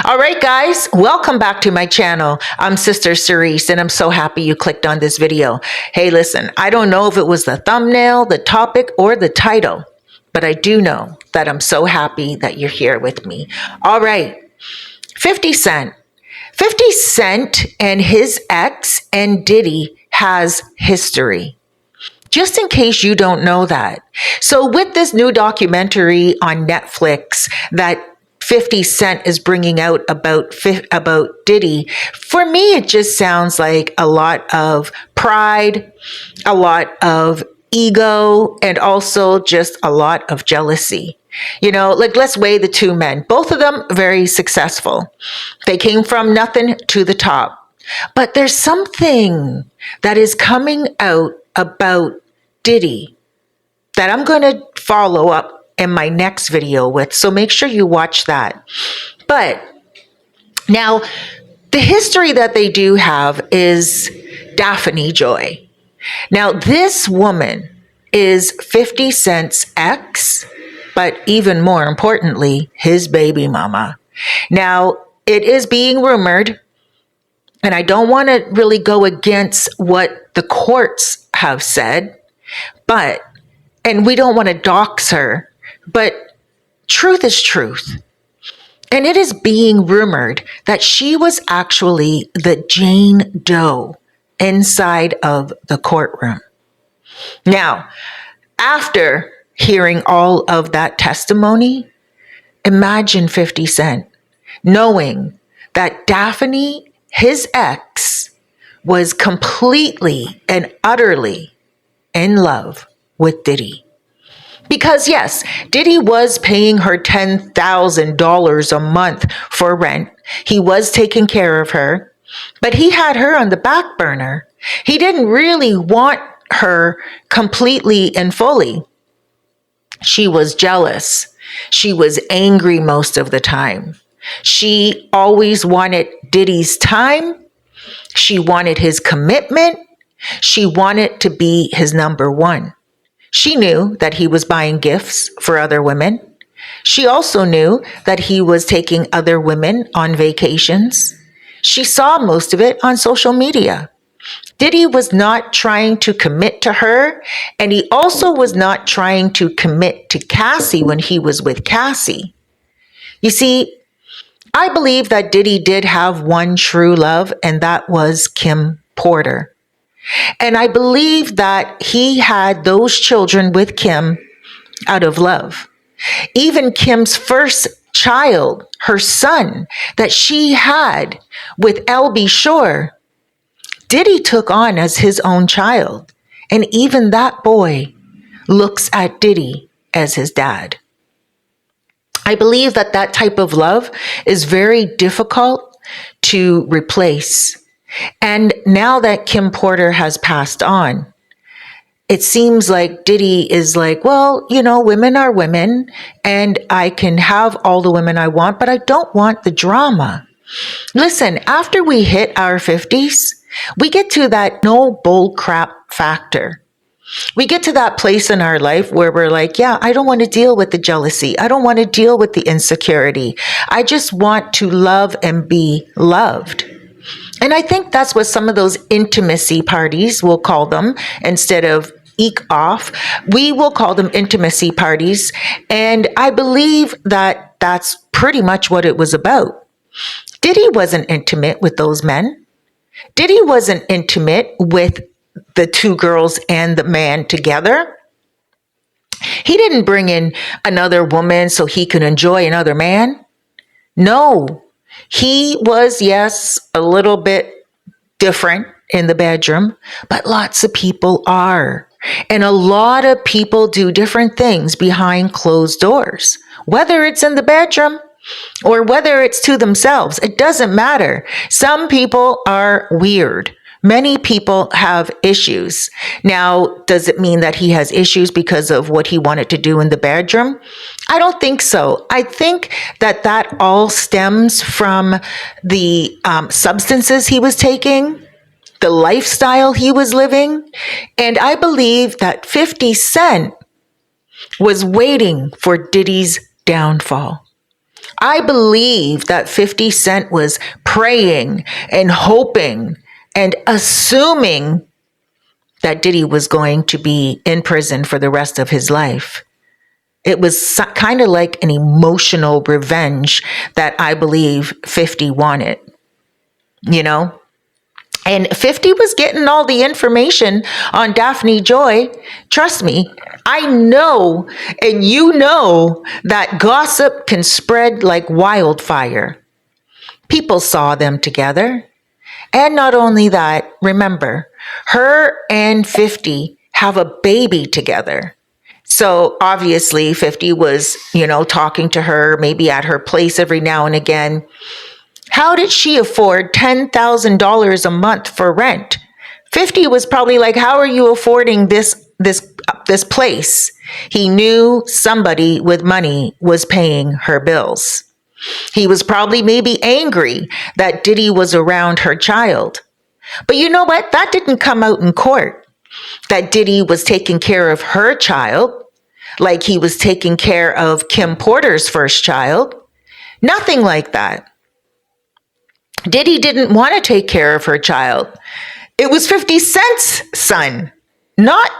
All right, guys, welcome back to my channel. I'm Sister Cerise, and I'm so happy you clicked on this video. Hey, listen, I don't know if it was the thumbnail, the topic, or the title, but I do know that I'm so happy that you're here with me. All right, 50 Cent. 50 Cent and his ex and Diddy has history. Just in case you don't know that. So with this new documentary on Netflix that 50 Cent is bringing out about Diddy, for me, it just sounds like a lot of pride, a lot of ego, and also just a lot of jealousy. You know, like let's weigh the two men. Both of them very successful. They came from nothing to the top. But there's something that is coming out about Diddy that I'm going to follow up in my next video with. So make sure you watch that. But now, the history that they do have is Daphne Joy. Now, this woman is 50 Cent's ex, but even more importantly, his baby mama. Now, it is being rumored, and I don't want to really go against what the courts have said, and we don't want to dox her, but truth is truth. And it is being rumored that she was actually the Jane Doe inside of the courtroom. Now, after hearing all of that testimony, imagine 50 Cent knowing that Daphne, his ex, was completely and utterly in love with Diddy. Because yes, Diddy was paying her $10,000 a month for rent. He was taking care of her, but he had her on the back burner. He didn't really want her completely and fully. She was jealous. She was angry most of the time. She always wanted Diddy's time. She wanted his commitment. She wanted to be his number one. She knew that he was buying gifts for other women. She also knew that he was taking other women on vacations. She saw most of it on social media. Diddy was not trying to commit to her, and he also was not trying to commit to Cassie when he was with Cassie. You see, I believe that Diddy did have one true love, and that was Kim Porter. And I believe that he had those children with Kim out of love. Even Kim's first child, her son, that she had with LB Shore, Diddy took on as his own child. And even that boy looks at Diddy as his dad. I believe that that type of love is very difficult to replace. And now that Kim Porter has passed on, it seems like Diddy is like, well, you know, women are women and I can have all the women I want, but I don't want the drama. Listen, after we hit our 50s, we get to that no bull crap factor. We get to that place in our life where we're like, yeah, I don't want to deal with the jealousy. I don't want to deal with the insecurity. I just want to love and be loved. And I think that's what some of those intimacy parties, we'll call them, instead of eke off, we will call them intimacy parties. And I believe that that's pretty much what it was about. Diddy wasn't intimate with those men. Diddy wasn't intimate with the two girls and the man together. He didn't bring in another woman so he could enjoy another man. No. He was, yes, a little bit different in the bedroom, but lots of people are. And a lot of people do different things behind closed doors, whether it's in the bedroom or whether it's to themselves. It doesn't matter. Some people are weird. Many people have issues. Now, does it mean that he has issues because of what he wanted to do in the bedroom? I don't think so. I think that that all stems from the substances he was taking, the lifestyle he was living. And I believe that 50 Cent was waiting for Diddy's downfall. I believe that 50 Cent was praying and hoping and assuming that Diddy was going to be in prison for the rest of his life. It was kind of like an emotional revenge that I believe 50 wanted, you know? And 50 was getting all the information on Daphne Joy. Trust me, I know, and you know, that gossip can spread like wildfire. People saw them together. And not only that, remember, her and 50 have a baby together. So obviously 50 was, talking to her, maybe at her place every now and again. How did she afford $10,000 a month for rent? 50 was probably like, how are you affording this place? He knew somebody with money was paying her bills. He was probably maybe angry that Diddy was around her child. But you know what? That didn't come out in court. That Diddy was taking care of her child, like he was taking care of Kim Porter's first child. Nothing like that. Diddy didn't want to take care of her child. It was 50 Cent's son, not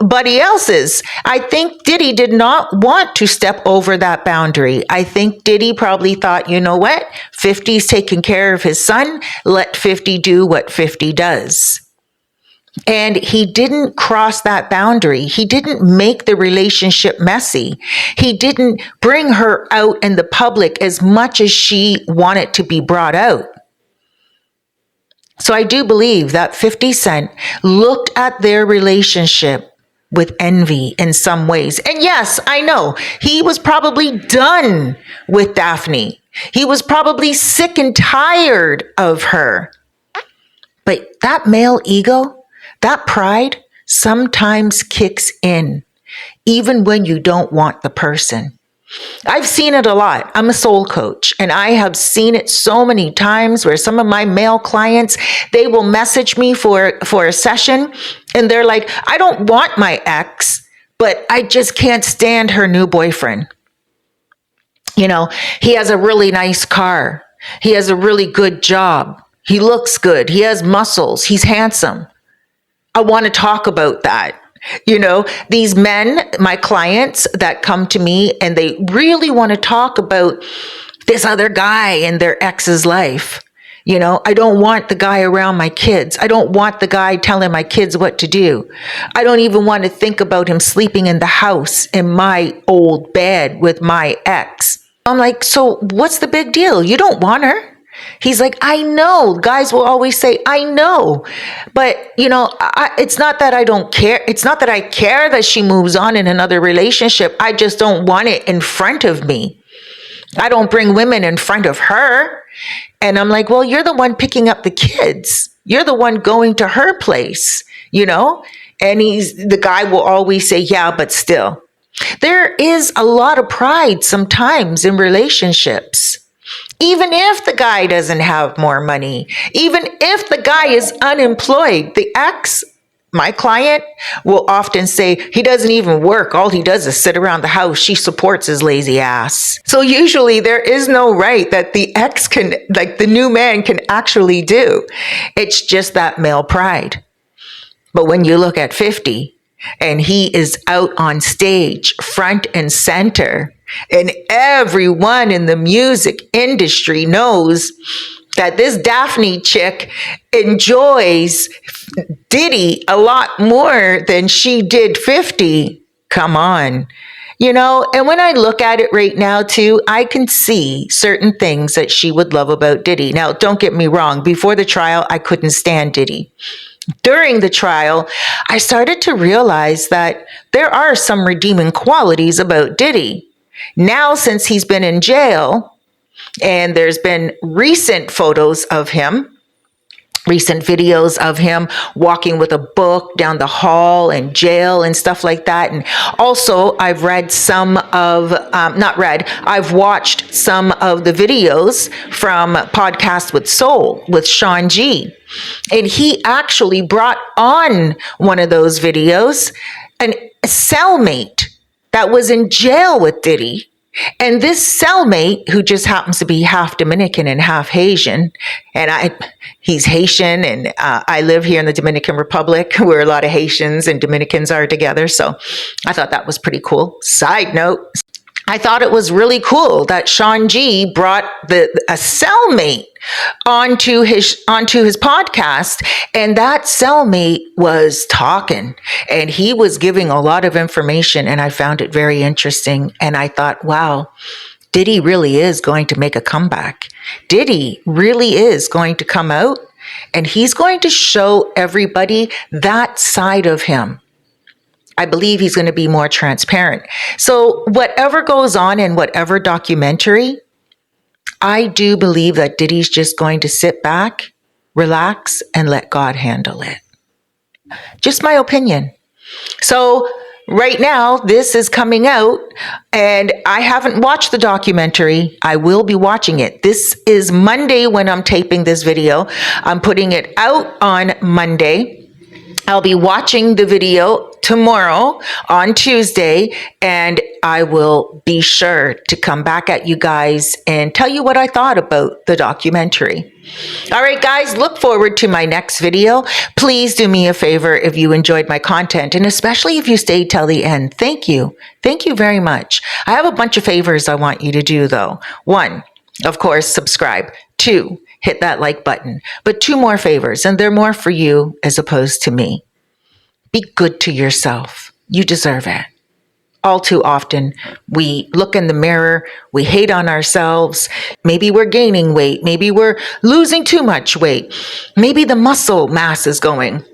buddy else's. I think Diddy did not want to step over that boundary. I think Diddy probably thought, you know what? 50's taking care of his son. Let 50 do what 50 does. And he didn't cross that boundary. He didn't make the relationship messy. He didn't bring her out in the public as much as she wanted to be brought out. So I do believe that 50 Cent looked at their relationship with envy in some ways. And yes, I know he was probably done with Daphne. He was probably sick and tired of her. But that male ego, that pride sometimes kicks in, even when you don't want the person. I've seen it a lot. I'm a soul coach, and I have seen it so many times where some of my male clients, they will message me for a session, and they're like, I don't want my ex, but I just can't stand her new boyfriend. He has a really nice car. He has a really good job. He looks good. He has muscles. He's handsome. I want to talk about that. These men, my clients that come to me and they really want to talk about this other guy in their ex's life. I don't want the guy around my kids. I don't want the guy telling my kids what to do. I don't even want to think about him sleeping in the house in my old bed with my ex. I'm like, so what's the big deal? You don't want her. He's like, I know. Guys will always say, I know. But, it's not that I don't care. It's not that I care that she moves on in another relationship. I just don't want it in front of me. I don't bring women in front of her. And I'm like, well, you're the one picking up the kids. You're the one going to her place, And the guy will always say, yeah, but still. There is a lot of pride sometimes in relationships. Even if the guy doesn't have more money, even if the guy is unemployed, the ex, my client, will often say he doesn't even work. All he does is sit around the house. She supports his lazy ass. So usually there is no right that the ex can, like the new man can actually do. It's just that male pride. But when you look at 50 and he is out on stage, front and center, and everyone in the music industry knows that this Daphne chick enjoys Diddy a lot more than she did 50. Come on. And when I look at it right now too, I can see certain things that she would love about Diddy. Now, don't get me wrong. Before the trial, I couldn't stand Diddy. During the trial, I started to realize that there are some redeeming qualities about Diddy. Now, since he's been in jail, and there's been recent photos of him, recent videos of him walking with a book down the hall in jail and stuff like that. And also, I've read I've watched some of the videos from Podcast with Soul with Sean G. And he actually brought on one of those videos, a cellmate that was in jail with Diddy, And this cellmate, who just happens to be half Dominican and half Haitian, and he's Haitian, and I live here in the Dominican Republic, where a lot of Haitians and Dominicans are together. So I thought that was pretty cool. Side note, I thought it was really cool that Sean G brought a cellmate onto his podcast, and that cellmate was talking, and he was giving a lot of information, and I found it very interesting. And I thought, wow, Diddy really is going to make a comeback. Diddy really is going to come out, and he's going to show everybody that side of him. I believe he's going to be more transparent. So whatever goes on in whatever documentary, I do believe that Diddy's just going to sit back, relax, and let God handle it. Just my opinion. So right now, this is coming out, and I haven't watched the documentary. I will be watching it. This is Monday when I'm taping this video. I'm putting it out on Monday. I'll be watching the video tomorrow on Tuesday, and I will be sure to come back at you guys and tell you what I thought about the documentary. All right, guys, look forward to my next video. Please do me a favor if you enjoyed my content, and especially if you stayed till the end. Thank you. Thank you very much. I have a bunch of favors I want you to do, though. 1, of course, subscribe. 2, hit that like button. But 2 more favors, and they're more for you as opposed to me. Be good to yourself. You deserve it. All too often, we look in the mirror, we hate on ourselves. Maybe we're gaining weight. Maybe we're losing too much weight. Maybe the muscle mass is going.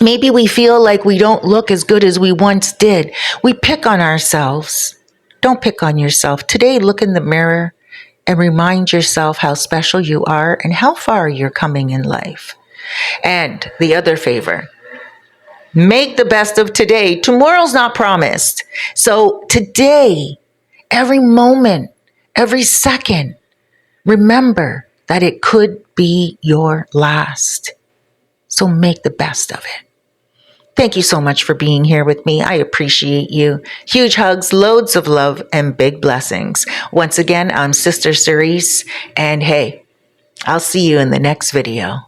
Maybe we feel like we don't look as good as we once did. We pick on ourselves. Don't pick on yourself. Today, look in the mirror and remind yourself how special you are and how far you're coming in life. And the other favor, make the best of today. Tomorrow's not promised. So today, every moment, every second, remember that it could be your last. So make the best of it. Thank you so much for being here with me. I appreciate you. Huge hugs, loads of love, and big blessings. Once again, I'm Sister Cerise, and hey, I'll see you in the next video.